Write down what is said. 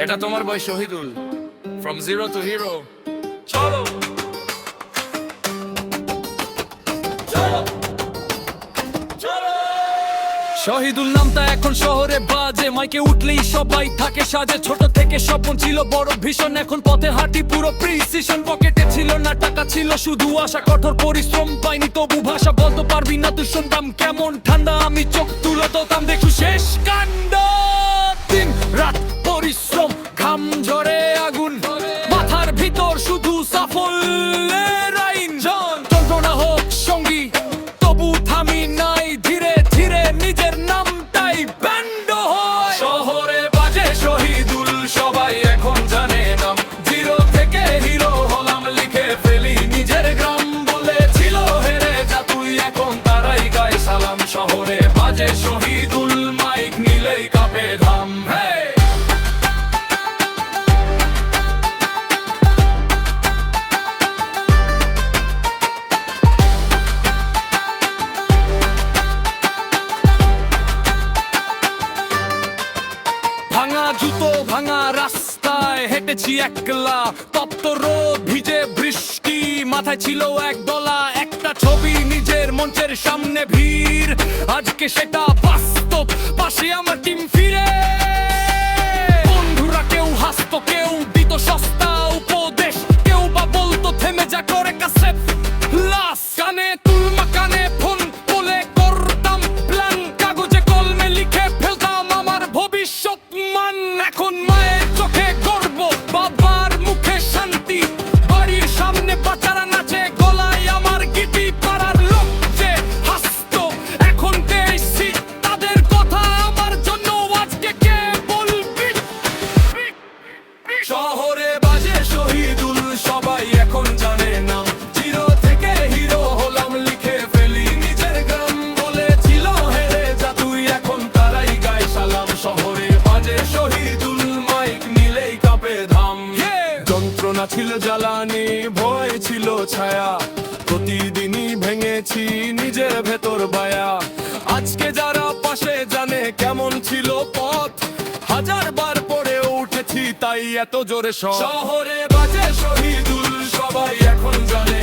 এটা তোমার boy Shahidul, from zero to hero. চলো শহীদুল নামটা এখন শহরে বাজে, মাইকে উঠলেই সবাই থাকে সাজে। ছোট থেকে স্বপ্ন ছিল বড় ভীষণ, এখন পথে হাঁটি পুরো প্রিসিশন। পকেটে ছিল না টাকা, ছিল শুধু আশা, কঠোর পরিশ্রম পাইনি তবু ভাষা। বলতে পারবি না তুই শুনতাম কেমন ঠান্ডা, আমি চোখ তুলে তোতাম দেখু শেষ কাণ্ড। দিন রাত পরিশ্রম, ঘাম ঝরে আগুন, মাথার ভিতর শুধু সাফল্যের আইন। যন্ত্রণা হোক সঙ্গী তবু থামি নাই, ধীরে ধীরে নিজের নামটাই ব্যান্ড হয়। শহরে বাজে শহীদুল, সবাই এখন জানে নাম। জিরো থেকে হিরো হলাম, লিখে ফেলি নিজের গ্রাম। বলেছিল হেরে যা তুই, এখন তারাই গায়ে সালাম। শহরে বাজে শহীদুল, মাইক নিলেই কাঁপে ধাম। ভাঙা জুতো ভাঙা রাস্তায় হেঁটেছি একলা, তপ্ত রোদ ভিজে বৃষ্টি, মাথায় ছিল এক দলা। একটা ছবি নিজের মঞ্চের সামনে ভিড়, আজকে সেটা বাস্তব। পাশে আমার টিম ফিরে, বন্ধুরা কেউ হাসতো, কেউ দিত সস্তা উপদেশ, কেউ বা বলতো থেমে যা, করে কাছে লাস। কানে তুলমা কানে ফোন বলে করতাম প্ল্যান, কাগজে কলমে লিখে ফেলতাম আমার ভবিষ্যৎ মান। এখন মায়ের চোখে গর্ব, বাবার মুখে শান্তি, বাড়ির সামনে বাচ্চারা নাচে, গলায় আমার গিটি। পাড়ার লোক যে হাসতো, এখন দেখছি তাদের কথা আমার জন্য আজকে কে বলবি। শহরে বাজে শহীদুল, সবাই এখন জানে নাম। জিরো থেকে হিরো হলাম, লিখে ফেলি নিজের গ্রাম। বলেছিল হেরে যা তুই, এখন তারাই গায়ে সালাম। শহরে বাজে শহীদুল, মাইক নিলেই কাঁপে ধাম। যন্ত্রণা ছিল জ্বালানি, ভয় ছিল ছায়া, প্রতিদিনই ভেঙেছি নিজের ভেতর বায়া। আজকে যারা পাশে জানে কেমন ছিল পথ, হাজার বার পড়ে উঠেছি তাই এত জোরে শহরে বাজে শহীদুল, সবাই এখন জানে।